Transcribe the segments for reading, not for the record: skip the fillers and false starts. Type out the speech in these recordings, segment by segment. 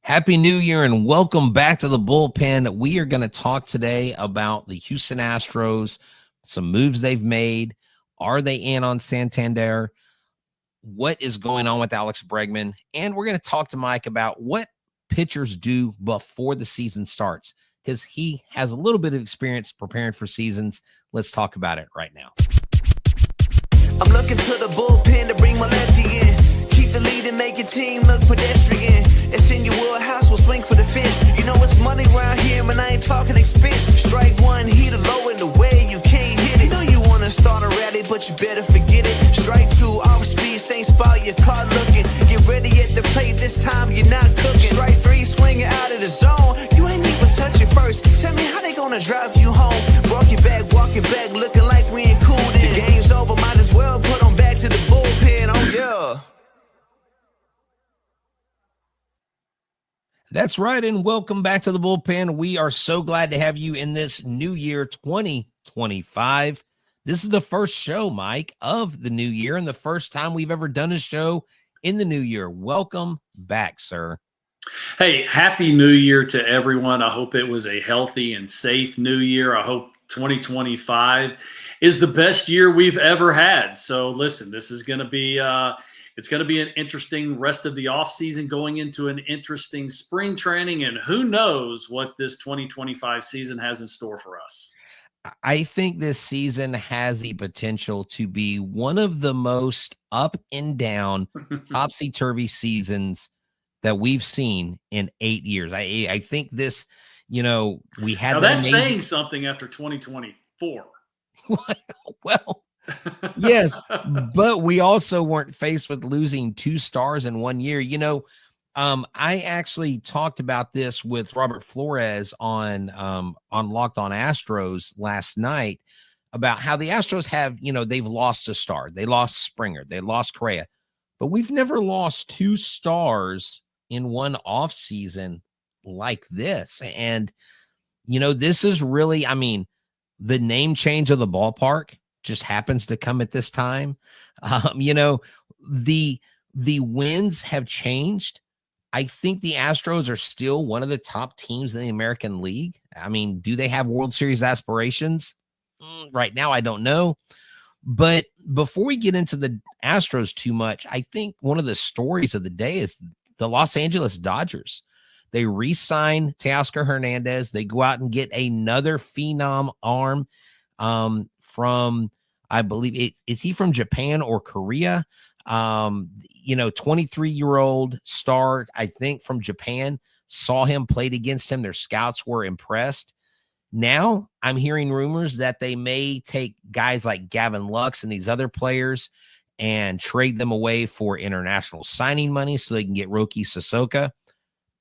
Happy New Year and welcome back to the Bullpen. We are going to talk today about the Houston Astros, some moves they've made. Are they in on Santander? What is going on with Alex Bregman? And we're going to talk to Mike about what pitchers do before the season starts because he has a little bit of experience preparing for seasons. Let's talk about it right now. I'm looking to the bullpen to bring my lefty in. Keep the lead and make your team look pedestrian. It's in your wheelhouse, we'll swing for the fence. You know it's money around here, but I ain't talking expense. Strike one, heat a low in the way, you can't hit it. You know you wanna start a rally, but you better forget it. Strike two, off speed, same spot, your car looking. Get ready at the plate, this time you're not cooking. Strike three, swinging out of the zone. You ain't even touch it first. Tell me how they gonna drive you home. Walking back, looking like we ain't cool then. The game's over, might as well put them back to the bullpen, oh yeah. That's right, and welcome back to the Bullpen. We are so glad to have you in this new year 2025. This is the first show, Mike, of the new year and the first time we've ever done a show in the new year. Welcome back, sir. Hey, happy new year to everyone. I hope it was a healthy and safe new year. I hope 2025 is the best year we've ever had. So listen, this is going to be it's going to be an interesting rest of the offseason going into an interesting spring training, and who knows what this 2025 season has in store for us. I think this season has the potential to be one of the most up and down, topsy-turvy seasons that we've seen in 8 years. I think this, we had now that's saying something after 2024. Well, yes, but we also weren't faced with losing 2 stars in 1 year. I actually talked about this with Robert Flores on Locked On Astros last night about how the Astros have, they've lost a star. They lost Springer. They lost Correa. But we've never lost 2 stars in one offseason like this. And, this is really, the name change of the ballpark just happens to come at this time. The winds have changed. I think the Astros are still one of the top teams in the American League. Do they have World Series aspirations? Right now, I don't know. But before we get into the Astros too much, I think one of the stories of the day is the Los Angeles Dodgers. They re-sign Teoscar Hernandez. They go out and get another phenom arm from, I believe, is he from Japan or Korea? 23-year-old star, I think, from Japan. Saw him, played against him. Their scouts were impressed. Now I'm hearing rumors that they may take guys like Gavin Lux and these other players and trade them away for international signing money so they can get Roki Sissoko.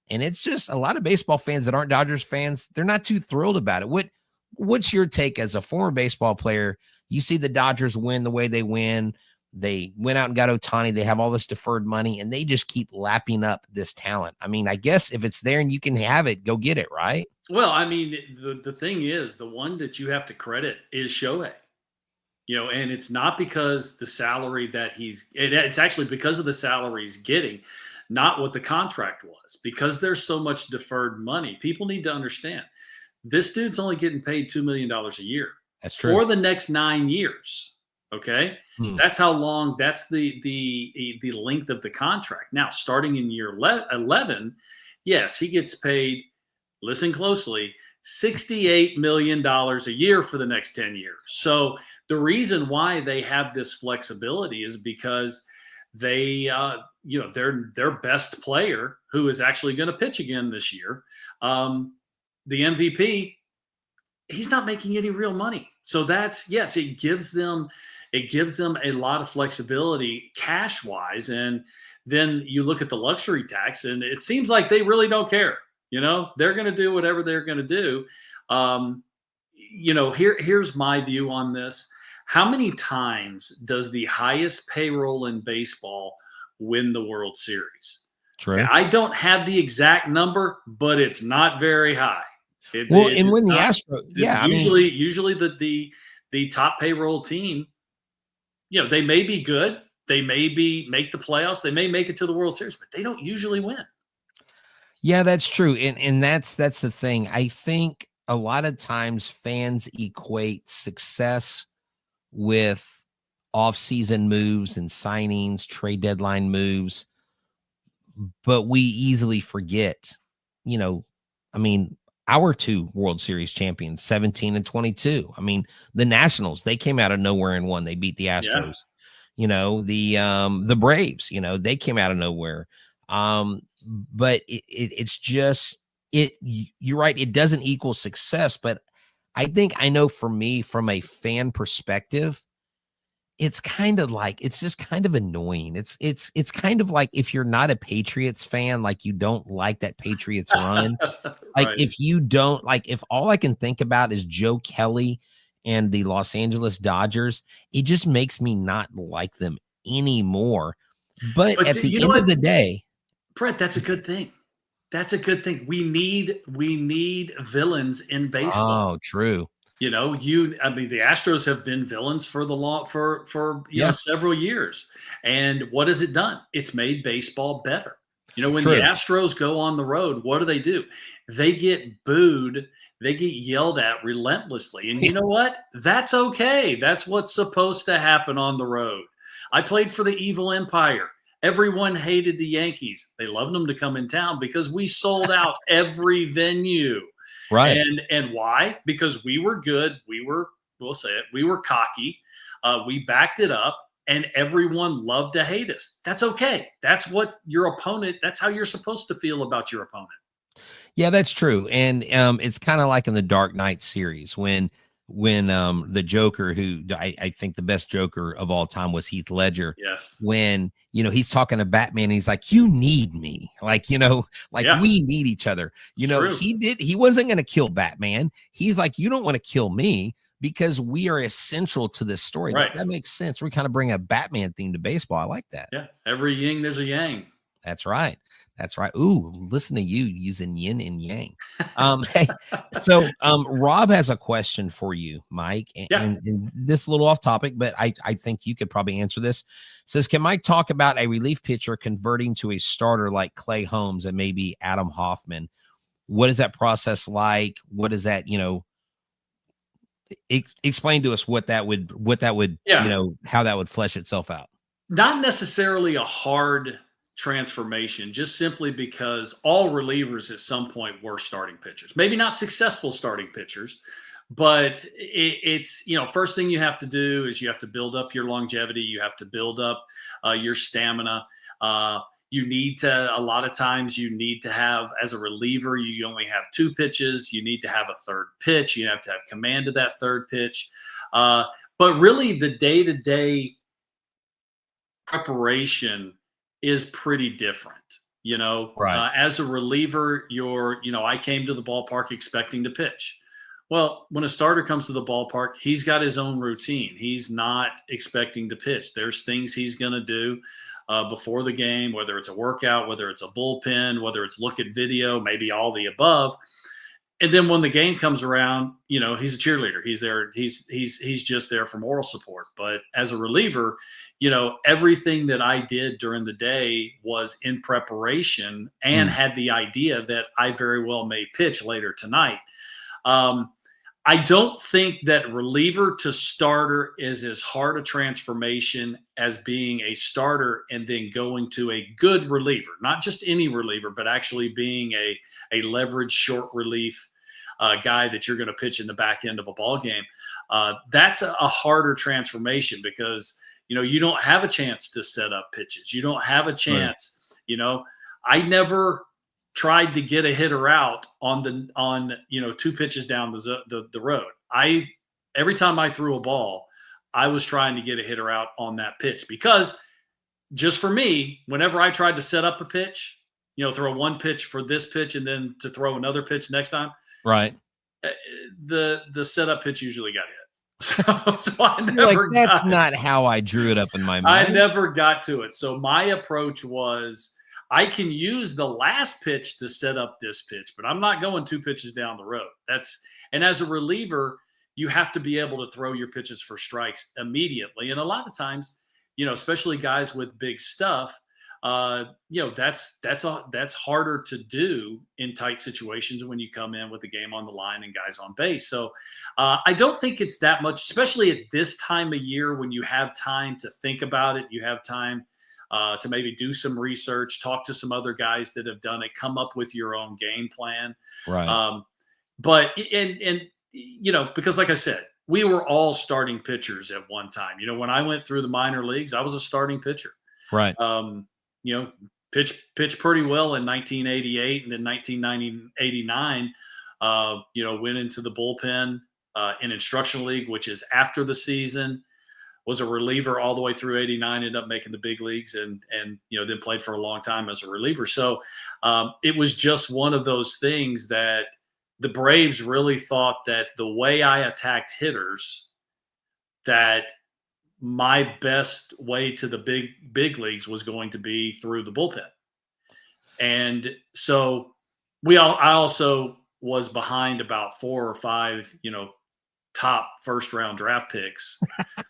And it's just a lot of baseball fans that aren't Dodgers fans. They're not too thrilled about it. What's your take as a former baseball player? You see the Dodgers win the way they win. They went out and got Ohtani. They have all this deferred money, and they just keep lapping up this talent. I guess if it's there and you can have it, go get it, right? Well, the thing is, the one that you have to credit is Shohei. And it's not because the salary that it's actually because of the salary he's getting, not what the contract was, because there's so much deferred money. People need to understand this dude's only getting paid $2 million a year. That's true. For the next 9 years. Okay. That's how long, that's the length of the contract. Now, starting in year 11, yes, he gets paid, listen closely, $68 million a year for the next 10 years. So the reason why they have this flexibility is because they, their best player, who is actually going to pitch again this year, the MVP, he's not making any real money. So that's, yes, it gives them a lot of flexibility cash wise. And then you look at the luxury tax and it seems like they really don't care. They're going to do whatever they're going to do. Here's my view on this. How many times does the highest payroll in baseball win the World Series? True. Okay, I don't have the exact number, but it's not very high. And when the Astros, usually the top payroll team, they may be good, they may make the playoffs, they may make it to the World Series, but they don't usually win. Yeah, that's true. And that's the thing. I think a lot of times fans equate success with off-season moves and signings, trade deadline moves, but we easily forget, you know, I mean, our two World Series champions, 17 and 22. I mean, the Nationals, they came out of nowhere and won. They beat the Yeah. Astros. You know, the Braves, you know, they came out of nowhere. But it's just you're right, it doesn't equal success, but I think I know for me from a fan perspective, it's kind of like it's just kind of annoying. It's kind of like if you're not a Patriots fan, like you don't like that Patriots run. Like Right. if you don't like if all I can think about is Joe Kelly and the Los Angeles Dodgers, it just makes me not like them anymore. But But at the you know end of what, the day, Brett, that's a good thing. That's a good thing. We need villains in baseball. oh, true. I mean, the Astros have been villains for the long for Yeah, several years. And what has it done? It's made baseball better. When the true. Astros go on the road, what do? They get booed, they get yelled at relentlessly. And you know what? That's okay. That's what's supposed to happen on the road. I played for the Evil Empire. Everyone hated the Yankees. They loved them to come in town because we sold out every venue. Right. And why? Because we were good. We'll say it. We were cocky. We backed it up, and everyone loved to hate us. That's okay. That's what your opponent. That's how you're supposed to feel about your opponent. Yeah, that's true. And it's kind of like in the Dark Knight series when the Joker, who I think the best Joker of all time was Heath Ledger, Yes. when he's talking to Batman, he's like, you need me, like, like Yeah. we need each other. True. He wasn't going to kill Batman. He's like, you don't want to kill me because we are essential to this story. Right. That makes sense. We kind of bring a Batman theme to baseball. I like that. Yeah. Every yin, there's a yang. That's right. That's right. Ooh, listen to you using yin and yang. Hey, so Rob has a question for you, Mike, and this a little off topic, but I think you could probably answer this. Says, can Mike talk about a relief pitcher converting to a starter like Clay Holmes and maybe Adam Hoffman? What is that process like? What is that, explain to us what that would, how that would flesh itself out. Not necessarily a hard transformation, just simply because all relievers at some point were starting pitchers. Maybe not successful starting pitchers, but it's first thing you have to do is you have to build up your longevity. You have to build up your stamina. You need to, a lot of times you need to have, as a reliever, you only have 2 pitches. You need to have a third pitch. You have to have command of that third pitch. But really the day-to-day preparation is pretty different. Right. As a reliever, I came to the ballpark expecting to pitch. Well, when a starter comes to the ballpark, he's got his own routine. He's not expecting to pitch. There's things he's going to do before the game, whether it's a workout, whether it's a bullpen, whether it's look at video, maybe all the above. And then when the game comes around, he's a cheerleader. He's there. He's just there for moral support. But as a reliever, everything that I did during the day was in preparation and had the idea that I very well may pitch later tonight. I don't think that reliever to starter is as hard a transformation as being a starter and then going to a good reliever, not just any reliever, but actually being a leverage short relief guy that you're going to pitch in the back end of a ball game. That's a harder transformation because, you don't have a chance to set up pitches. You don't have a chance, I never tried to get a hitter out on 2 pitches down the road. Every time I threw a ball, I was trying to get a hitter out on that pitch because just for me, whenever I tried to set up a pitch, throw 1 pitch for this pitch and then to throw another pitch next time, right, the setup pitch usually got hit. So I never that's not how I drew it up in my mind. I never got to it. So my approach was, I can use the last pitch to set up this pitch, but I'm not going 2 pitches down the road. And as a reliever, you have to be able to throw your pitches for strikes immediately. And a lot of times, especially guys with big stuff, that's harder to do in tight situations when you come in with the game on the line and guys on base. So I don't think it's that much, especially at this time of year when you have time to think about it. You have time to maybe do some research, talk to some other guys that have done it, come up with your own game plan. Right. But because like I said, we were all starting pitchers at one time. When I went through the minor leagues, I was a starting pitcher. Right. Pitched pretty well in 1988, and then 1989, went into the bullpen in instructional league, which is after the season. Was a reliever all the way through 89, ended up making the big leagues, and then played for a long time as a reliever. So it was just one of those things that the Braves really thought that the way I attacked hitters, that my best way to the big leagues was going to be through the bullpen. And so I also was behind about 4 or 5, top first round draft picks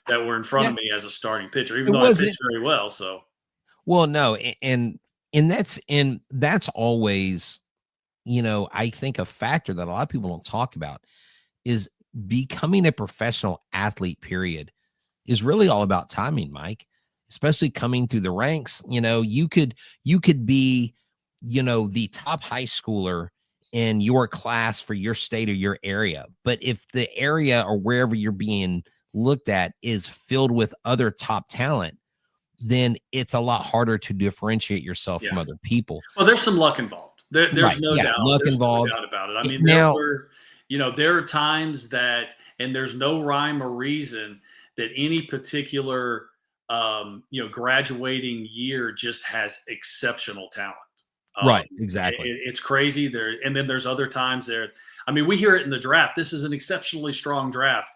that were in front of me as a starting pitcher, even though I pitched very well. So, well, no. And that's always, I think a factor that a lot of people don't talk about is becoming a professional athlete, period, is really all about timing, Mike, especially coming through the ranks. You could be, the top high schooler in your class for your state or your area. But if the area or wherever you're being looked at is filled with other top talent, then it's a lot harder to differentiate yourself from other people. Well, there's some luck involved. There's no doubt. There's no doubt about it. I mean, there are times that, and there's no rhyme or reason that any particular, graduating year just has exceptional talent. Right. Exactly. It's crazy there. And then there's other times there. I mean, we hear it in the draft. This is an exceptionally strong draft,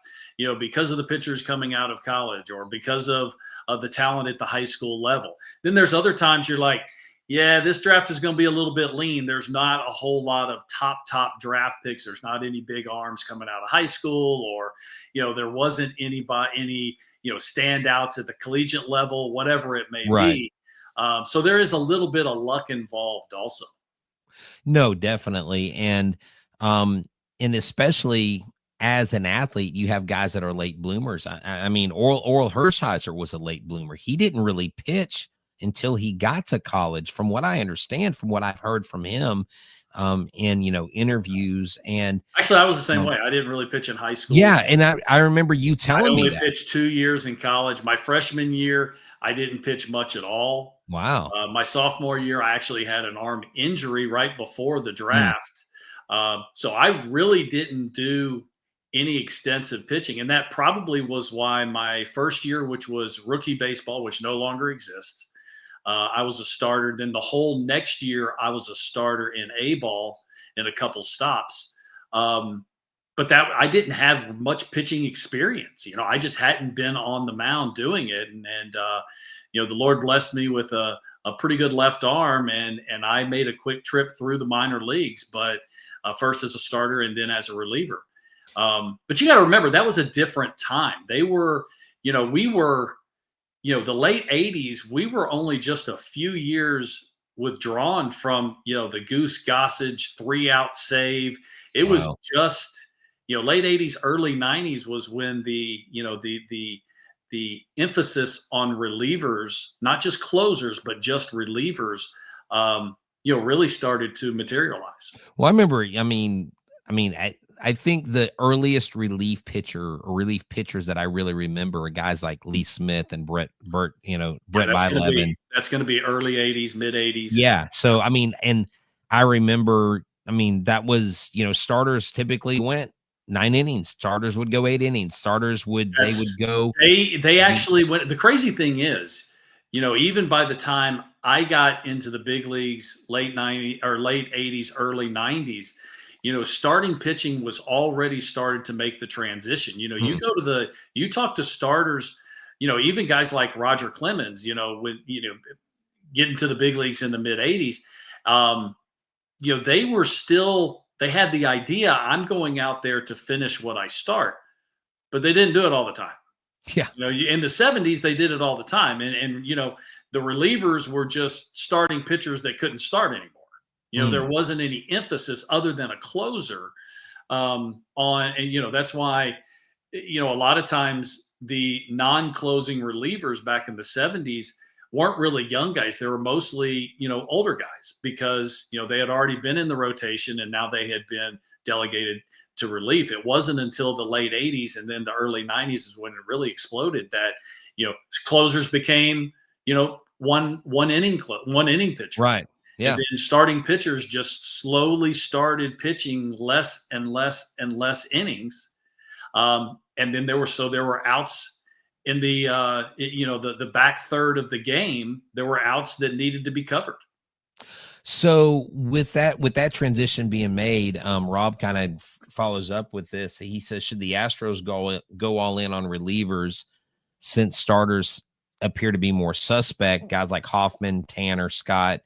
because of the pitchers coming out of college or because of the talent at the high school level. Then there's other times you're like, yeah, this draft is going to be a little bit lean. There's not a whole lot of top draft picks. There's not any big arms coming out of high school, or, there wasn't any standouts at the collegiate level, whatever it may be. So there is a little bit of luck involved also. No, definitely. And especially as an athlete, you have guys that are late bloomers. I mean, Oral Hershiser was a late bloomer. He didn't really pitch until he got to college, from what I understand, from what I've heard from him in, interviews. And actually, I was the same way. I didn't really pitch in high school. Yeah. And I remember you telling me that. I only pitched 2 years in college. My freshman year, I didn't pitch much at all. Wow. My sophomore year, I actually had an arm injury right before the draft. So I really didn't do any extensive pitching. And that probably was why my first year, which was rookie baseball, which no longer exists, I was a starter. Then the whole next year, I was a starter in A-ball in a couple stops. But that I didn't have much pitching experience. I just hadn't been on the mound doing it. And the Lord blessed me with a pretty good left arm, and I made a quick trip through the minor leagues, but first as a starter and then as a reliever. But you got to remember, that was a different time. We were, the late 80s, we were only just a few years withdrawn from, the Goose Gossage 3-out save. It was just, late 80s, early 90s was when the emphasis on relievers, not just closers, but just relievers, really started to materialize. Well, I remember, I think the earliest relief pitchers that I really remember are guys like Lee Smith and Brett Bylevin. That's going to be early 80s, mid 80s. Yeah. So, and I remember, that was, starters typically went 9 innings. Starters would go 8 innings. They actually went. The crazy thing is, even by the time I got into the big leagues, late 90s or late 80s, early 90s, starting pitching was already started to make the transition. You talk to starters, even guys like Roger Clemens, when, getting to the big leagues in the mid 80s, they had the idea, I'm going out there to finish what I start, but they didn't do it all the time. Yeah. In the 70s, they did it all the time. And the relievers were just starting pitchers that couldn't start anymore. There wasn't any emphasis other than a closer on, and that's why, a lot of times the non-closing relievers back in the 70s weren't really young guys. They were mostly, older guys because, they had already been in the rotation and now they had been delegated to relief. It wasn't until the late 80s and then the early 90s is when it really exploded that, closers became, one inning pitchers. Right. Yeah. And then starting pitchers just slowly started pitching less and less and less innings. And then there were outs in the the back third of the game. There were outs that needed to be covered. So with that transition being made, Rob kind of follows up with this. He says, should the Astros go all in on relievers since starters appear to be more suspect? Guys like Hoffman, Tanner, Scott,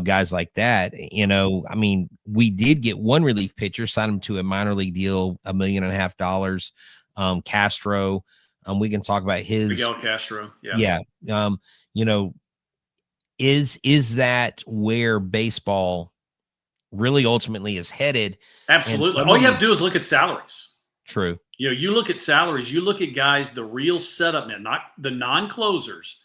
guys like that. I mean, we did get one relief pitcher, signed him to a minor league deal, $1.5 million. Castro. We can talk about his Miguel Castro. Yeah. Yeah. Is that where baseball really ultimately is headed? Absolutely. All you have to do is look at salaries. True. You look at salaries, you look at guys, the real setup men, not the non-closers.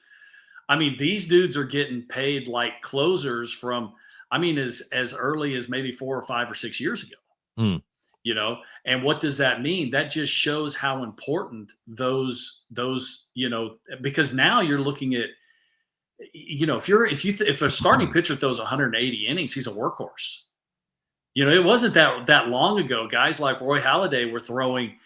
I mean, these dudes are getting paid like closers from, as early as maybe 4 or 5 or 6 years ago. And what does that mean? That just shows how important those, because now you're looking at, if a starting pitcher throws 180 innings, he's a workhorse. It wasn't that long ago. Guys like Roy Halladay were throwing,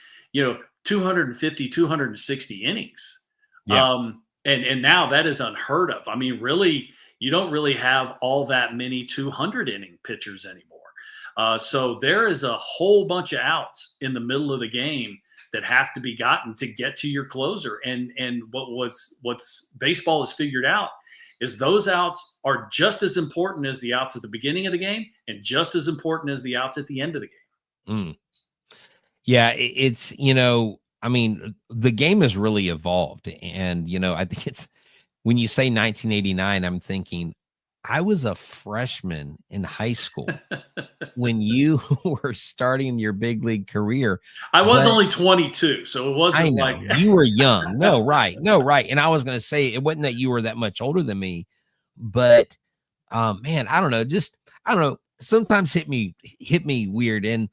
250, 260 innings. Yeah. And now that is unheard of. I mean, really, you don't really have all that many 200 inning pitchers anymore. So there is a whole bunch of outs in the middle of the game that have to be gotten to get to your closer. And what's baseball has figured out is those outs are just as important as the outs at the beginning of the game and just as important as the outs at the end of the game. Yeah, it's, the game has really evolved. And, I think it's when you say 1989, I'm thinking I was a freshman in high school when you were starting your big league career. I was only 22, so it wasn't like you were young. No, right. And I was going to say it wasn't that you were that much older than me, but man, I don't know. Sometimes hit me weird. And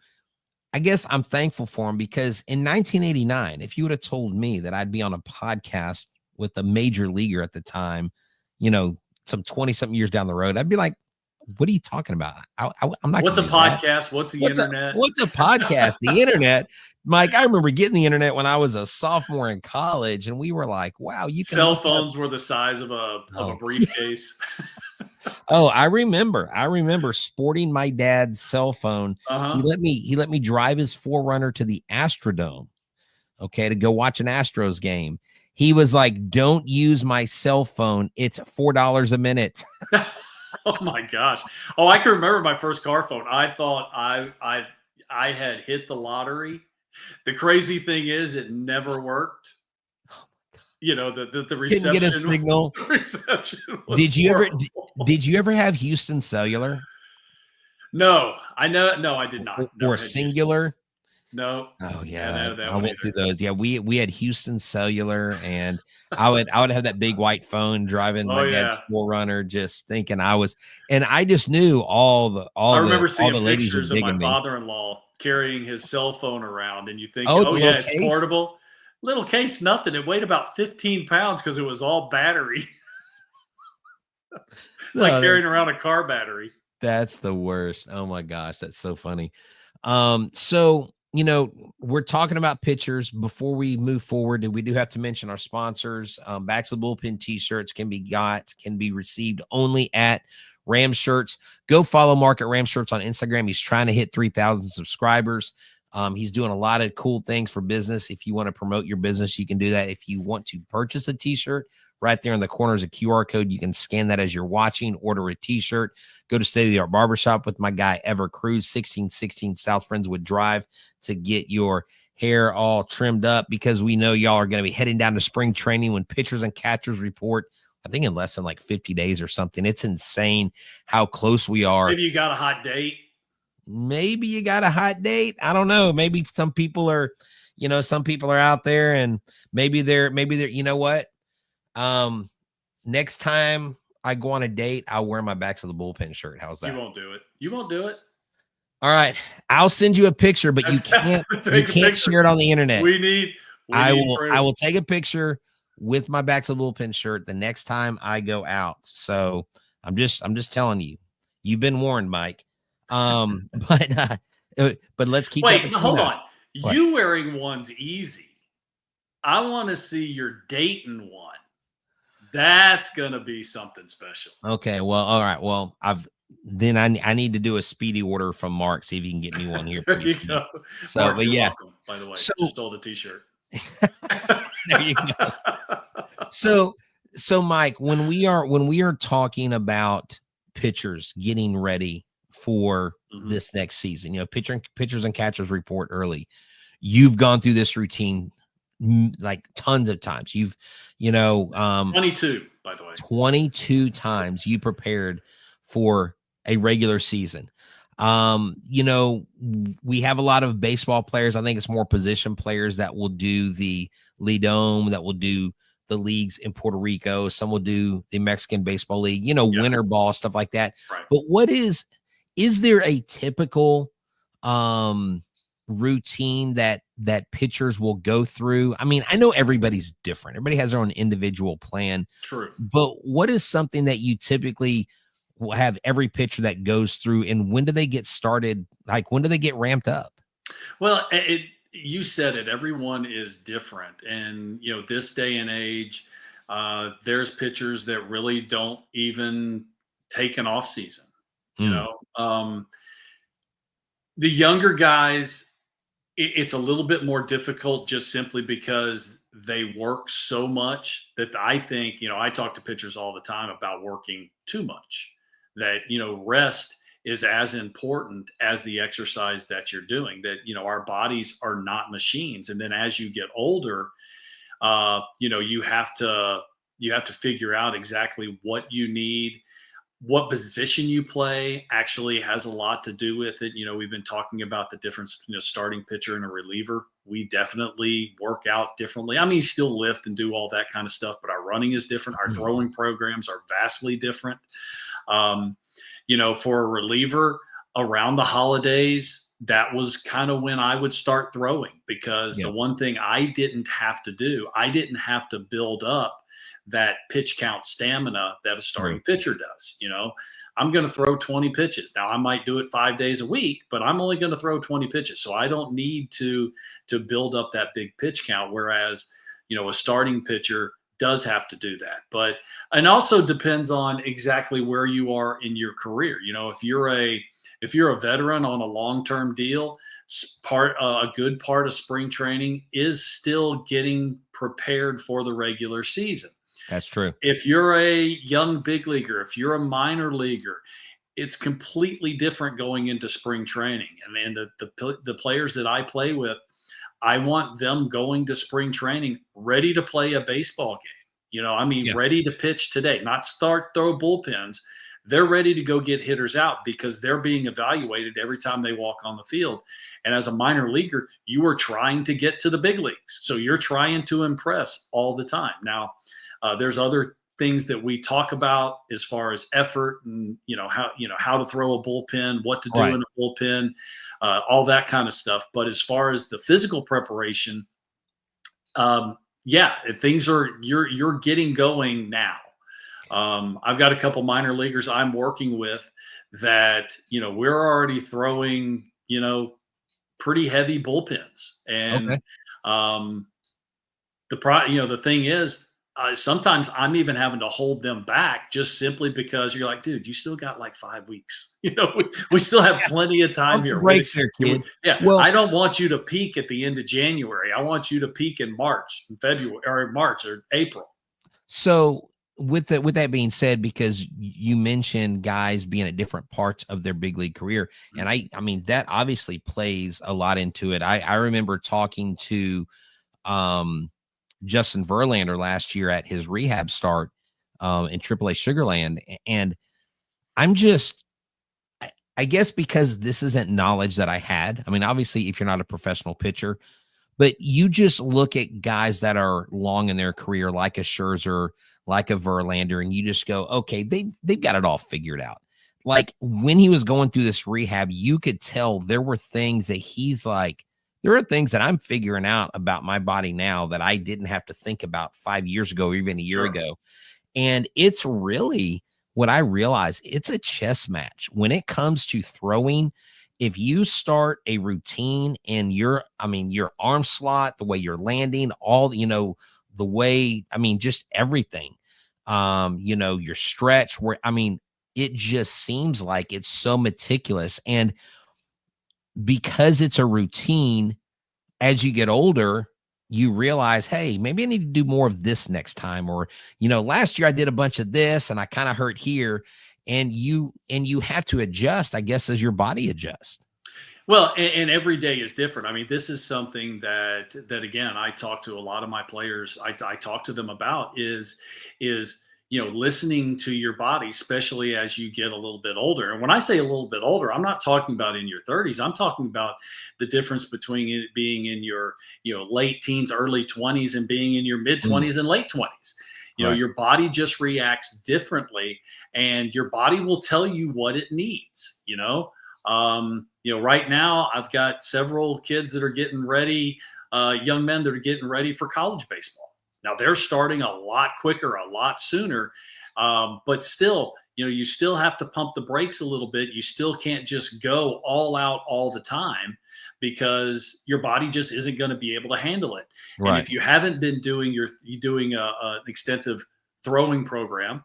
I guess I'm thankful for him because in 1989, if you would have told me that I'd be on a podcast with a major leaguer at the time, some 20 something years down the road, I'd be like, what are you talking about? I'm not. What's a podcast? What's the internet? What's a podcast? The internet. Mike, I remember getting the internet when I was a sophomore in college, and we were like, wow, cell phones were the size of a briefcase. Oh, I remember sporting my dad's cell phone. Uh-huh. He let me drive his 4Runner to the Astrodome, to go watch an Astros game. He was like, don't use my cell phone. It's $4 a minute. Oh my gosh. Oh, I can remember my first car phone. I thought I had hit the lottery. The crazy thing is it never worked. The reception. Didn't get a signal. The reception was Did you ever have Houston Cellular? No, I did not. Or Singular? No. Oh yeah, I went through those. Yeah, we had Houston Cellular, and I would have that big white phone driving my dad's 4Runner, just thinking and I just knew I remember seeing pictures of my father-in-law carrying his cell phone around, and you think, it's case? Portable. Little case, nothing. It weighed about 15 pounds because it was all battery. It's like carrying around a car battery. That's the worst. Oh my gosh, that's so funny. So we're talking about pitchers. Before we move forward, we do have to mention our sponsors. Backs of the Bullpen t-shirts can be received only at Ram Shirts. Go follow Mark at Ram Shirts on Instagram. He's trying to hit 3,000 subscribers. He's doing a lot of cool things for business. If you want to promote your business, you can do that. If you want to purchase a t-shirt, right there in the corner is a QR code. You can scan that as you're watching, order a t-shirt, go to State of the Art Barbershop with my guy, Ever Cruz, 1616 South Friendswood Drive to get your hair all trimmed up because we know y'all are going to be heading down to spring training when pitchers and catchers report, I think in less than like 50 days or something. It's insane how close we are. Maybe you got a hot date. Maybe you got a hot date. I don't know. Maybe some people are, some people are out there and maybe they're, you know what? Next time I go on a date, I'll wear my Backs of the Bullpen shirt. How's that? You won't do it. You won't do it. All right. I'll send you a picture, but you can't share it on the internet. I will take a picture with my Backs of the Bullpen shirt the next time I go out. So I'm just telling you, you've been warned, Mike. But let's keep. Wait, hold on. What? You wearing one's easy. I want to see your dating one. That's gonna be something special. Okay. Well, all right. Well, I need to do a speedy order from Mark. See if he can get me one here. There you go. So, Mark, but yeah. Welcome, by the way, just stole the T-shirt. There you go. So Mike, when we are talking about pitchers getting ready for this next season, pitchers and catchers report early. You've gone through this routine like tons of times. 22, by the way, 22 times you prepared for a regular season. We have a lot of baseball players. I think it's more position players that will do the Lidome, that will do the leagues in Puerto Rico. Some will do the Mexican Baseball League, winter ball, stuff like that. Right. But is there a typical routine that pitchers will go through? I mean, I know everybody's different. Everybody has their own individual plan. True. But what is something that you typically will have every pitcher that goes through, and when do they get started? Like, when do they get ramped up? Well, you said it. Everyone is different. And, this day and age, there's pitchers that really don't even take an off season. The younger guys, it's a little bit more difficult just simply because they work so much that I think, I talk to pitchers all the time about working too much, that, rest is as important as the exercise that you're doing, that, our bodies are not machines. And then as you get older, you have to figure out exactly what you need. What position you play actually has a lot to do with it. We've been talking about the difference between a starting pitcher and a reliever. We definitely work out differently. I mean, still lift and do all that kind of stuff, but our running is different. Our throwing programs are vastly different. For a reliever around the holidays, that was kind of when I would start throwing, because the one thing I didn't have to do, I didn't have to build up that pitch count stamina that a starting pitcher does. I'm going to throw 20 pitches. Now I might do it 5 days a week, but I'm only going to throw 20 pitches. So I don't need to build up that big pitch count. Whereas, a starting pitcher does have to do that. But, and also depends on exactly where you are in your career. If you're a veteran on a long-term deal, a good part of spring training is still getting prepared for the regular season. That's true. If you're a young big leaguer, if you're a minor leaguer, it's completely different going into spring training. And the players that I play with, I want them going to spring training ready to play a baseball game. Ready to pitch today, not throw bullpens. They're ready to go get hitters out because they're being evaluated every time they walk on the field. And as a minor leaguer, you are trying to get to the big leagues. So you're trying to impress all the time. Now, there's other things that we talk about as far as effort and, how to throw a bullpen, what to do in a bullpen, all that kind of stuff. But as far as the physical preparation, things you're getting going now. I've got a couple minor leaguers I'm working with that, we're already throwing, pretty heavy bullpens. And the thing is, sometimes I'm even having to hold them back just simply because you're like, dude, you still got like 5 weeks. We still have plenty of time here. Breaks there, kid. Yeah. Well, I don't want you to peak at the end of January. I want you to peak in March, February, or March or April. So with that being said, because you mentioned guys being at different parts of their big league career, and I mean that obviously plays a lot into it. I remember talking to Justin Verlander last year at his rehab start in AAA Sugarland, and I'm just, I guess because this isn't knowledge that I had. I mean, obviously, if you're not a professional pitcher, but you just look at guys that are long in their career, like a Scherzer, like a Verlander, and you just go, okay, they've got it all figured out. Like when he was going through this rehab, you could tell there were things that he's like, there are things that I'm figuring out about my body now that I didn't have to think about 5 years ago, or even a year ago. And it's really what I realize. It's a chess match when it comes to throwing. If you start a routine and your arm slot, the way you're landing, all, the way, just everything, your stretch it just seems like it's so meticulous. And because it's a routine, as you get older, you realize, hey, maybe I need to do more of this next time. Or, last year I did a bunch of this and I kind of hurt here. And you have to adjust, I guess, as your body adjusts. Well, and every day is different. I mean, this is something that again, I talk to a lot of my players. I talk to them about is listening to your body, especially as you get a little bit older. And when I say a little bit older, I'm not talking about in your 30s. I'm talking about the difference between it being in your late teens, early 20s, and being in your mid 20s and late 20s. Your body just reacts differently, and your body will tell you what it needs. Right now I've got several kids that are getting ready, young men that are getting ready for college baseball. Now they're starting a lot quicker, a lot sooner, but still, you still have to pump the brakes a little bit. You still can't just go all out all the time, because your body just isn't going to be able to handle it. Right. And if you haven't been doing an extensive throwing program,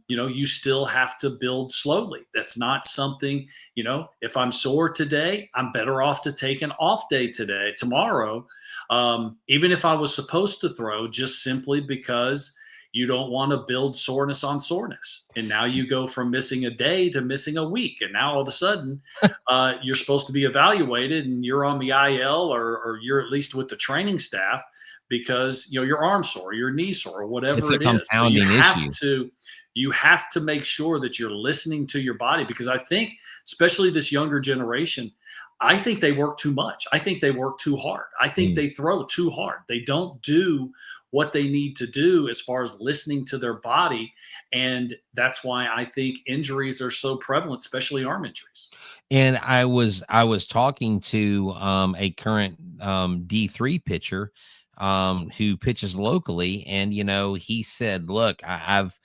you still have to build slowly. That's not something, if I'm sore today, I'm better off to take an off day tomorrow. Even if I was supposed to throw, just simply because you don't want to build soreness on soreness. And now you go from missing a day to missing a week. And now all of a sudden you're supposed to be evaluated and you're on the IL or you're at least with the training staff because, your arm's sore, your knee sore, or whatever it is. So you have to make sure that you're listening to your body, because I think, especially this younger generation, I think they work too much. I think they work too hard. I think they throw too hard. They don't do what they need to do as far as listening to their body. And that's why I think injuries are so prevalent, especially arm injuries. And I was talking to a current D3 pitcher who pitches locally, and he said, "Look, I've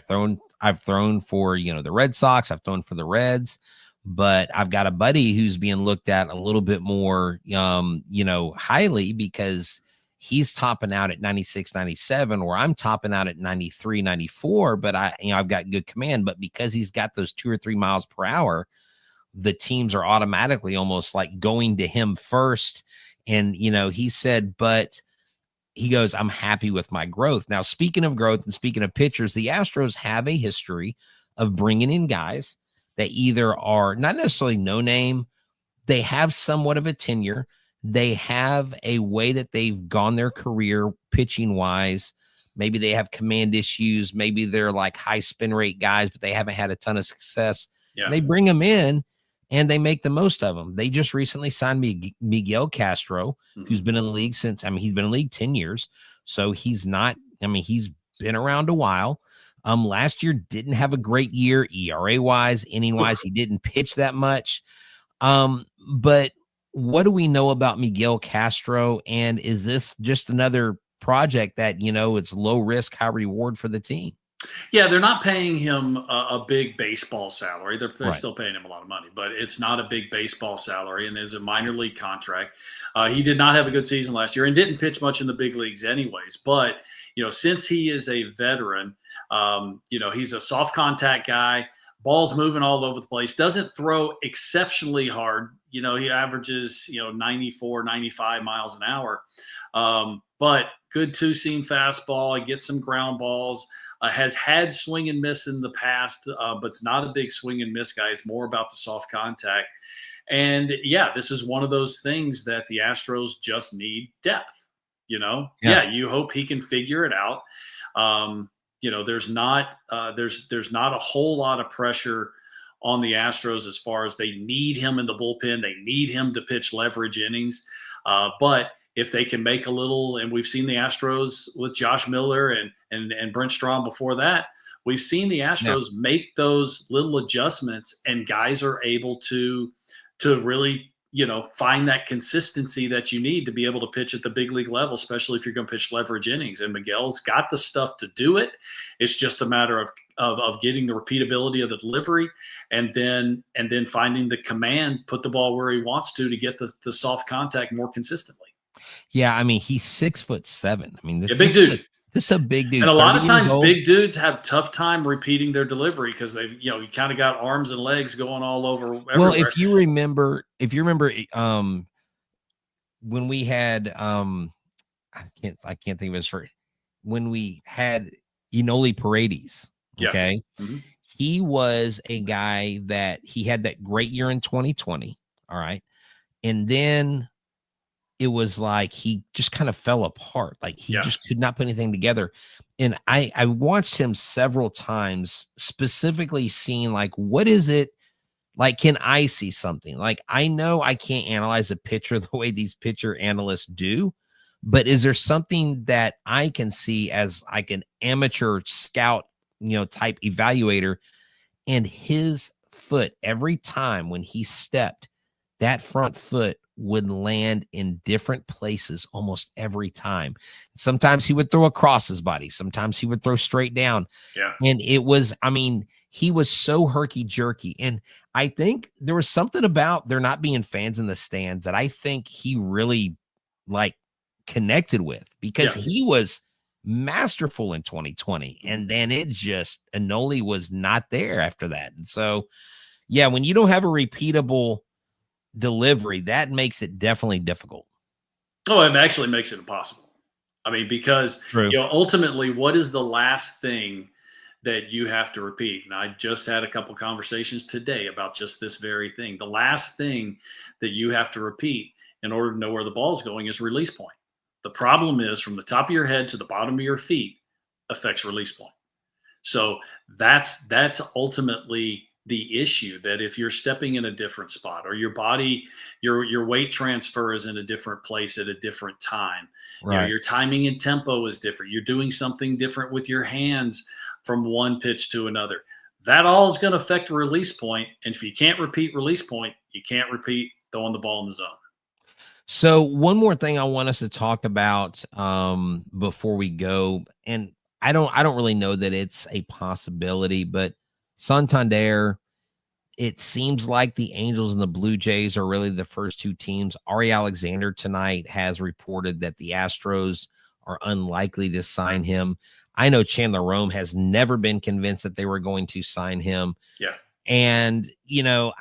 thrown for the Red Sox, I've thrown for the Reds, but I've got a buddy who's being looked at a little bit more highly, because he's topping out at 96, 97, where I'm topping out at 93, 94, but I've got good command, but because he's got those 2 or 3 miles per hour, the teams are automatically almost like going to him first." And, he said, but he goes, "I'm happy with my growth." Now, speaking of growth and speaking of pitchers, the Astros have a history of bringing in guys that either are not necessarily no name, they have somewhat of a tenure, they have a way that they've gone their career pitching wise. Maybe they have command issues. Maybe they're like high spin rate guys, but they haven't had a ton of success. Yeah. They bring them in and they make the most of them. They just recently signed Miguel Castro, who's been in the league since, he's been in the league 10 years. So he's not, he's been around a while. Last year didn't have a great year, ERA wise, inning wise. He didn't pitch that much. But what do we know about Miguel Castro? And is this just another project that, it's low risk, high reward for the team? Yeah, they're not paying him a big baseball salary. They're still paying him a lot of money, but it's not a big baseball salary, and there's a minor league contract. He did not have a good season last year and didn't pitch much in the big leagues anyways. But, since he is a veteran, he's a soft contact guy, ball's moving all over the place, doesn't throw exceptionally hard. He averages, 94, 95 miles an hour. but good two-seam fastball. He gets some ground balls. Has had swing and miss in the past, but it's not a big swing and miss guy. It's more about the soft contact. And yeah, this is one of those things that the Astros just need depth. Yeah, you hope he can figure it out. There's not a whole lot of pressure on the Astros as far as they need him in the bullpen. They need him to pitch leverage innings. But if they can make a little, and we've seen the Astros with Josh Miller and Brent Strom before that, we've seen the Astros make those little adjustments, and guys are able to really, find that consistency that you need to be able to pitch at the big league level, especially if you're going to pitch leverage innings. And Miguel's got the stuff to do it. It's just a matter of getting the repeatability of the delivery, and then finding the command, put the ball where he wants to get the soft contact more consistently. Yeah, I mean, he's 6'7". I mean, this big dude. This is a big dude. And a lot of times big dudes have tough time repeating their delivery because they've, you kind of got arms and legs going all over everywhere. Well, if you remember, when we had, I can't think of his first, when we had Enoli Parades, okay? Yeah. Mm-hmm. He was a guy that he had that great year in 2020. All right. And then it was like he just kind of fell apart. Like he just could not put anything together. And I watched him several times, specifically seeing like, what is it? Like, can I see something? Like, I know I can't analyze a pitcher the way these pitcher analysts do, but is there something that I can see as like an amateur scout, type evaluator? And his foot, every time when he stepped, that front foot would land in different places almost every time. Sometimes he would throw across his body. Sometimes he would throw straight down. Yeah. And it was, he was so herky-jerky. And I think there was something about there not being fans in the stands that I think he really connected with, because he was masterful in 2020. And then Enoli was not there after that. And so, yeah, when you don't have a repeatable delivery, that makes it definitely difficult. Oh, it actually makes it impossible. Because ultimately, what is the last thing that you have to repeat? And I just had a couple conversations today about just this very thing. The last thing that you have to repeat in order to know where the ball's going is release point. The problem is, from the top of your head to the bottom of your feet affects release point. So that's ultimately the issue, that if you're stepping in a different spot, or your body, your weight transfer is in a different place at a different time, right, your timing and tempo is different, you're doing something different with your hands from one pitch to another, that all is going to affect a release point. And if you can't repeat release point, you can't repeat throwing the ball in the zone. So one more thing I want us to talk about before we go, and I don't really know that it's a possibility, but Santander, it seems like the Angels and the Blue Jays are really the first two teams. Ari Alexander tonight has reported that the Astros are unlikely to sign him. I know Chandler Rome has never been convinced that they were going to sign him. Yeah. And,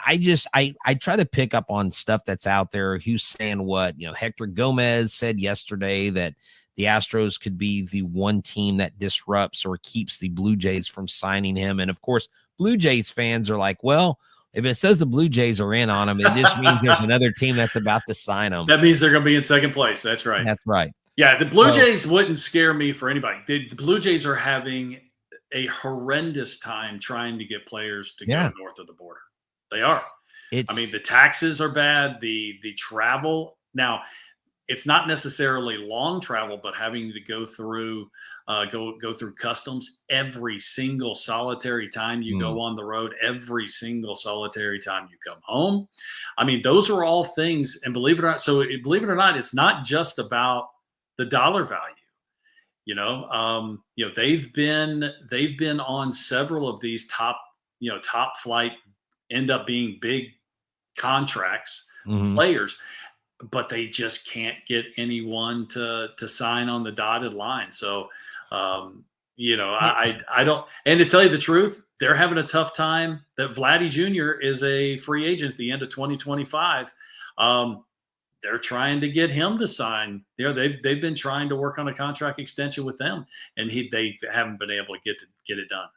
I try to pick up on stuff that's out there. Who's saying what? Hector Gomez said yesterday that the Astros could be the one team that disrupts or keeps the Blue Jays from signing him. And of course, Blue Jays fans are like, well, if it says the Blue Jays are in on him, it just means there's another team that's about to sign him. That means they're going to be in second place. That's right. That's right. Yeah, the Blue Jays wouldn't scare me for anybody. The Blue Jays are having a horrendous time trying to get players to go north of the border. They are. The taxes are bad. The travel. Now, it's not necessarily long travel, but having to go through customs every single solitary time you go on the road, every single solitary time you come home. Those are all things, and believe it or not, it's not just about the dollar value. They've been on several of these top flight, end up being big contracts, players, but they just can't get anyone to sign on the dotted line. So, I don't, and to tell you the truth, they're having a tough time that Vladdy Jr. is a free agent at the end of 2025. they're trying to get him to sign. They've been trying to work on a contract extension with them, and they haven't been able to get it done.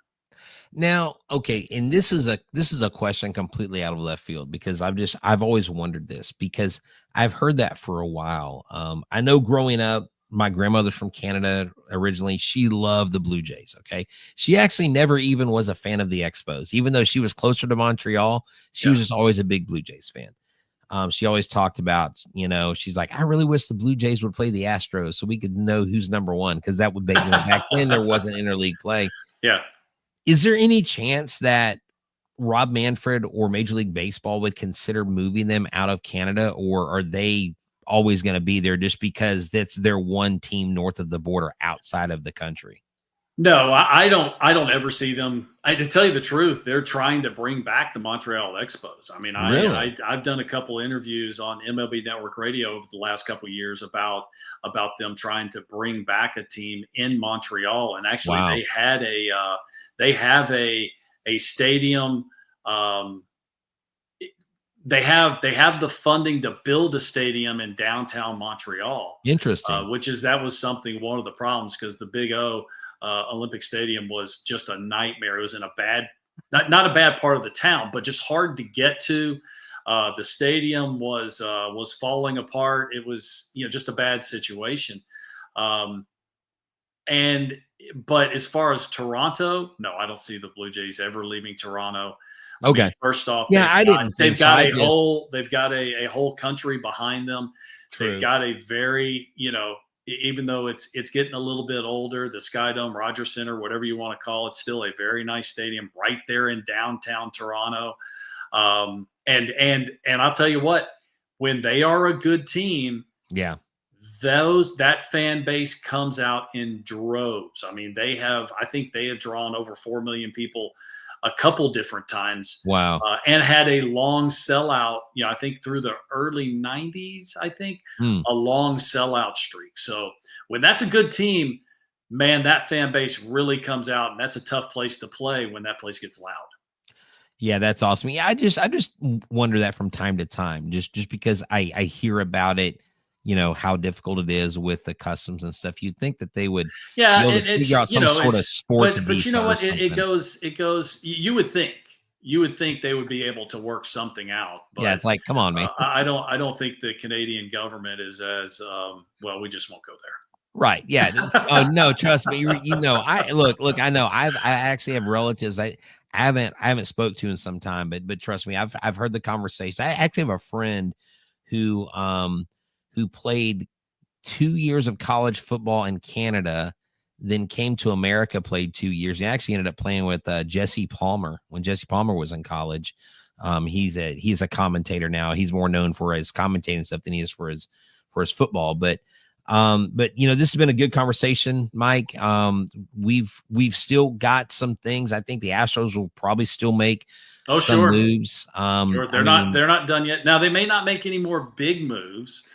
Now, okay, and this is a question completely out of left field, because I've always wondered this, because I've heard that for a while. I know growing up, my grandmother's from Canada originally. She loved the Blue Jays. Okay. She actually never even was a fan of the Expos, even though she was closer to Montreal. She was just always a big Blue Jays fan. She always talked about, she's like, I really wish the Blue Jays would play the Astros so we could know who's number one, because that would be, back then there wasn't interleague play. Yeah. Is there any chance that Rob Manfred or Major League Baseball would consider moving them out of Canada, or are they always going to be there just because that's their one team north of the border outside of the country? No, I don't ever see them. To tell you the truth, they're trying to bring back the Montreal Expos. I mean, Really? I've done a couple interviews on MLB Network Radio over the last couple of years about them trying to bring back a team in Montreal, and actually Wow. they have a stadium. They have the funding to build a stadium in downtown Montreal. Interesting. That was one of the problems, because the Big O Olympic Stadium was just a nightmare. It was in a bad, not a bad part of the town, but just hard to get to. The stadium was falling apart. It was, just a bad situation. But as far as Toronto, no, I don't see the Blue Jays ever leaving Toronto. Okay. I mean, first off, they've got a whole country behind them. True. They've got a very, even though it's getting a little bit older, the Skydome, Rogers Center, whatever you want to call it, still a very nice stadium right there in downtown Toronto. And I'll tell you what, when they are a good team, yeah, that fan base comes out in droves. I mean, I think they have drawn over 4 million people a couple different times. Wow. And had a long sellout, I think through the early 90s, a long sellout streak. So when that's a good team, man, that fan base really comes out, and that's a tough place to play when that place gets loud. Yeah, that's awesome. Yeah, I just wonder that from time to time, just because I hear about it, how difficult it is with the customs and stuff. You'd think that they would be able to figure out some sort of sports visa. But you know what? It goes. You would think they would be able to work something out. But, yeah, it's like, come on, man. I don't think the Canadian government is as well. We just won't go there. Right. Yeah. Oh no, trust me. I look. I know. I actually have relatives I haven't spoke to in some time, but trust me, I've heard the conversation. I actually have a friend who played 2 years of college football in Canada, then came to America, played 2 years. He actually ended up playing with Jesse Palmer when Jesse Palmer was in college. He's a commentator now. He's more known for his commentating stuff than he is for his football. But this has been a good conversation, Mike. We've still got some things. I think the Astros will probably still make some moves. Sure. They're not done yet. Now, they may not make any more big moves.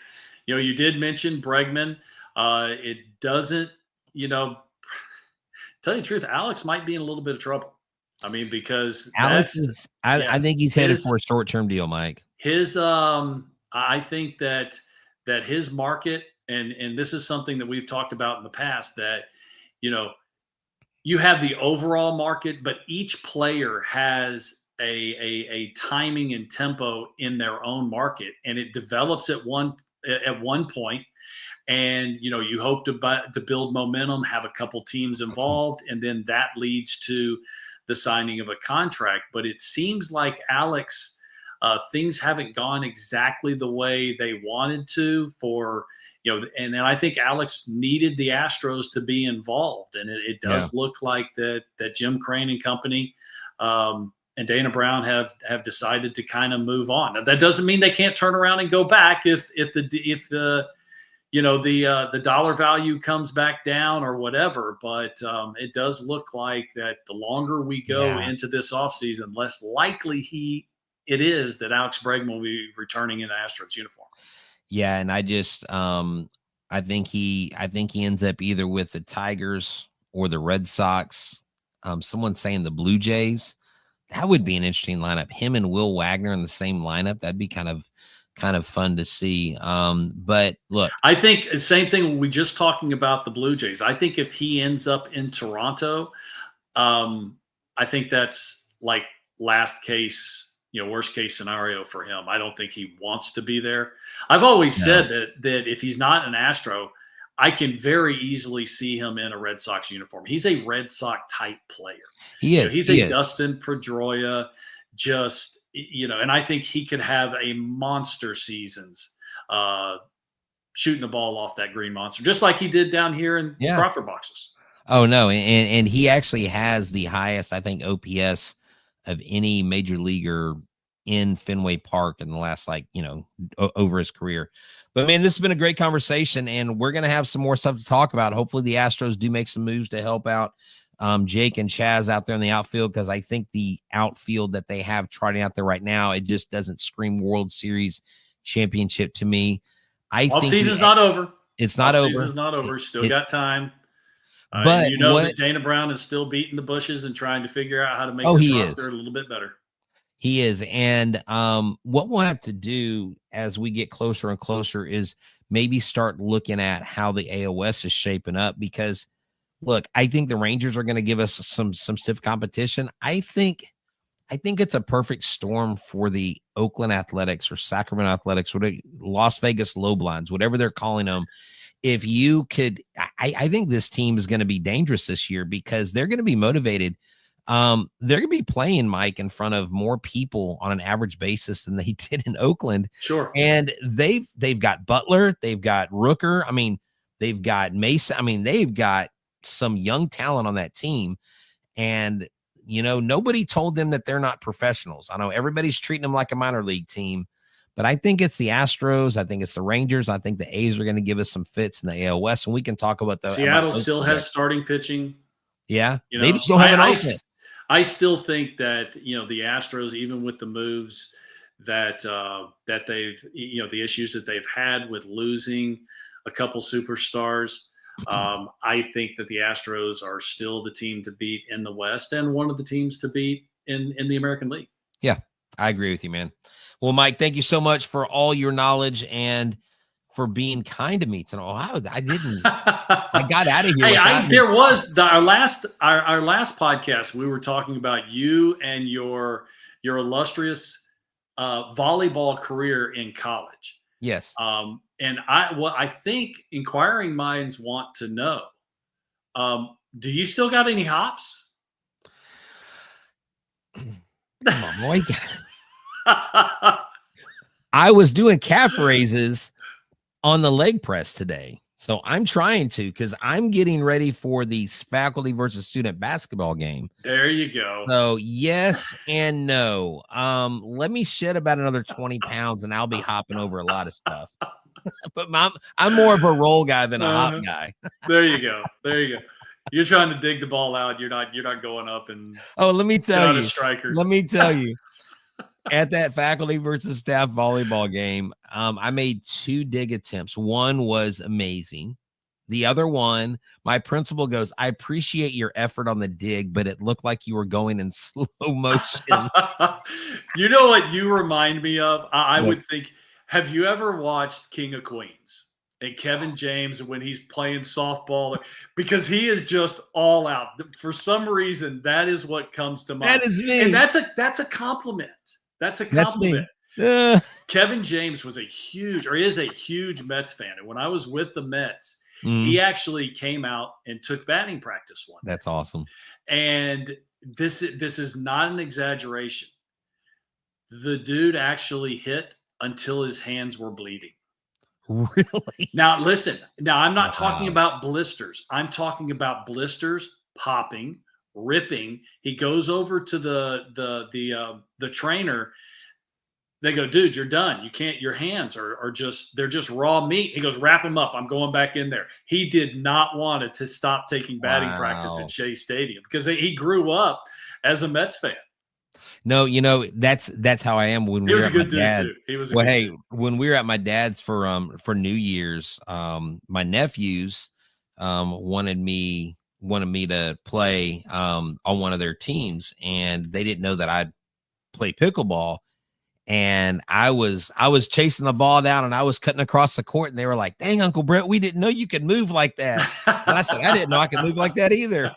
You did mention Bregman. It doesn't, tell you the truth, Alex might be in a little bit of trouble. I mean, because Alex I think he's headed for a short-term deal, Mike. I think that his market, and this is something that we've talked about in the past, that, you have the overall market, but each player has a timing and tempo in their own market, and it develops at one point, and you hope to build momentum, have a couple teams involved, and then that leads to the signing of a contract. But it seems like Alex, things haven't gone exactly the way they wanted to for, and I think Alex needed the Astros to be involved, and it does look like that Jim Crane and company and Dana Brown have decided to kind of move on. Now, that doesn't mean they can't turn around and go back if the dollar value comes back down or whatever. But it does look like that the longer we go into this offseason, less likely it is that Alex Bregman will be returning in the Astros uniform. Yeah, and I just I think he ends up either with the Tigers or the Red Sox. Someone's saying the Blue Jays. That would be an interesting lineup. Him and Will Wagner in the same lineup. That'd be kind of fun to see. But look, I think the same thing when we just talking about the Blue Jays. I think if he ends up in Toronto, I think that's like last case, worst case scenario for him. I don't think he wants to be there. I've always said that if he's not an Astro, I can very easily see him in a Red Sox uniform. He's a Red Sox type player. He is. He's a Dustin Pedroia, and I think he could have a monster seasons shooting the ball off that green monster, just like he did down here in Crawford boxes. Oh, no. And he actually has the highest, I think, OPS of any major leaguer in Fenway Park in the last, over his career. But, man, this has been a great conversation, and we're going to have some more stuff to talk about. Hopefully the Astros do make some moves to help out Jake and Chaz out there in the outfield, because I think the outfield that they have trotting out there right now, it just doesn't scream World Series championship to me. Offseason's not over. It's not over. Offseason's not over. Still got time. But that Dana Brown is still beating the bushes and trying to figure out how to make this roster a little bit better. He is. And what we'll have to do as we get closer and closer is maybe start looking at how the AOS is shaping up, because look, I think the Rangers are going to give us some stiff competition. I think it's a perfect storm for the Oakland Athletics or Sacramento Athletics, or Las Vegas Lowblinds, whatever they're calling them. If you could, I think this team is going to be dangerous this year, because they're going to be motivated. They're going to be playing, Mike, in front of more people on an average basis than they did in Oakland. Sure. And they've got Butler, they've got Rooker. I mean, they've got Mason. I mean, they've got some young talent on that team. And, nobody told them that they're not professionals. I know everybody's treating them like a minor league team, but I think it's the Astros. I think it's the Rangers. I think the A's are going to give us some fits in the AL West, and we can talk about those. Seattle still has starting pitching. Yeah. They still have an offense. I still think that, the Astros, even with the moves that they've, the issues that they've had with losing a couple superstars, I think that the Astros are still the team to beat in the West and one of the teams to beat in the American League. Yeah, I agree with you, man. Well, Mike, thank you so much for all your knowledge and for being kind to me tonight. I got out of here. Hey, our last podcast, we were talking about you and your illustrious volleyball career in college. Yes. And I think inquiring minds want to know, do you still got any hops? Come on, boy. I was doing calf raises on the leg press today. So I'm trying to, because I'm getting ready for the faculty versus student basketball game. There you go. So yes and no. Let me shed about another 20 pounds and I'll be hopping over a lot of stuff. But I'm more of a roll guy than a hop guy. There you go. You're trying to dig the ball out. You're not going up and let me tell you. Striker. Let me tell you. At that faculty versus staff volleyball game, I made 2 dig attempts. One was amazing. The other one, my principal goes, "I appreciate your effort on the dig, but it looked like you were going in slow motion." You know what you remind me of? I would think, have you ever watched King of Queens and Kevin James when he's playing softball? Because he is just all out. For some reason, that is what comes to mind. That is me. And that's a compliment. That's a compliment. Kevin James is a huge Mets fan. And when I was with the Mets, he actually came out and took batting practice one day. That's awesome. And this is not an exaggeration. The dude actually hit until his hands were bleeding. Really? Now, listen. Now, I'm not talking about blisters. I'm talking about blisters popping, ripping. He goes over to the trainer. They go, "Dude, you're done. You can't. Your hands are they're just raw meat." He goes, "Wrap him up. I'm going back in there." He did not want it to stop taking batting practice at Shea Stadium because he grew up as a Mets fan. No, that's how I am when we were at my dad. He was a well, good hey, dude. when we were at my dad's for New Year's, my nephews wanted me wanted me to play on one of their teams, and they didn't know that I'd play pickleball. And I was chasing the ball down, and I was cutting across the court, and they were like, "Dang, Uncle Brett, we didn't know you could move like that." And I said, "I didn't know I could move like that either."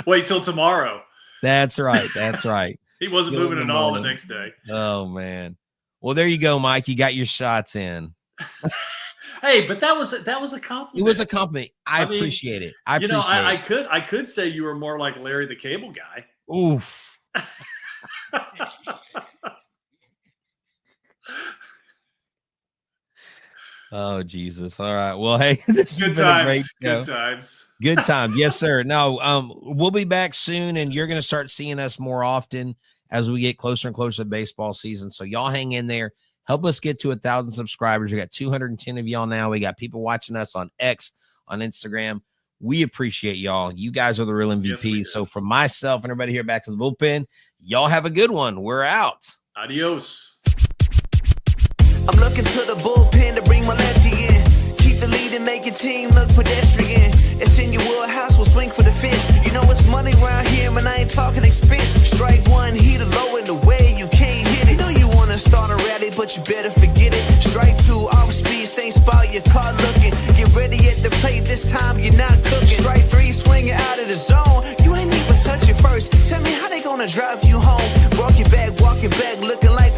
Wait till tomorrow. That's right. That's right. He wasn't moving at all the next day. Oh man. Well, there you go, Mike. You got your shots in. Hey, but that was a compliment. It was a compliment. I mean, appreciate it. I could say you were more like Larry the Cable Guy. Oof. Oh Jesus! All right. Well, hey, this has been a great show. Good times. Good time. Yes, sir. No, we'll be back soon, and you're going to start seeing us more often as we get closer and closer to baseball season. So y'all hang in there. Help us get to 1,000 subscribers. We got 210 of y'all now. We got people watching us on X, on Instagram. We appreciate y'all. You guys are the real MVP. Yes, so from myself and everybody here back to the bullpen, y'all have a good one. We're out. Adios. I'm looking to the bullpen to bring my lefty in. Keep the lead and make your team look pedestrian. It's in your wheelhouse, we'll swing for the fence. You know it's money around here, and I ain't talking expense. Strike one, heat low in the way you can't hit it. You know you want to start a rally, but you better forget it. Strike two, off speed, same spot, your car looking. Get ready at the plate, this time you're not cooking. Strike three, swinging out of the zone. You ain't even touch it first. Tell me how they gonna drive you home. Walking back, looking like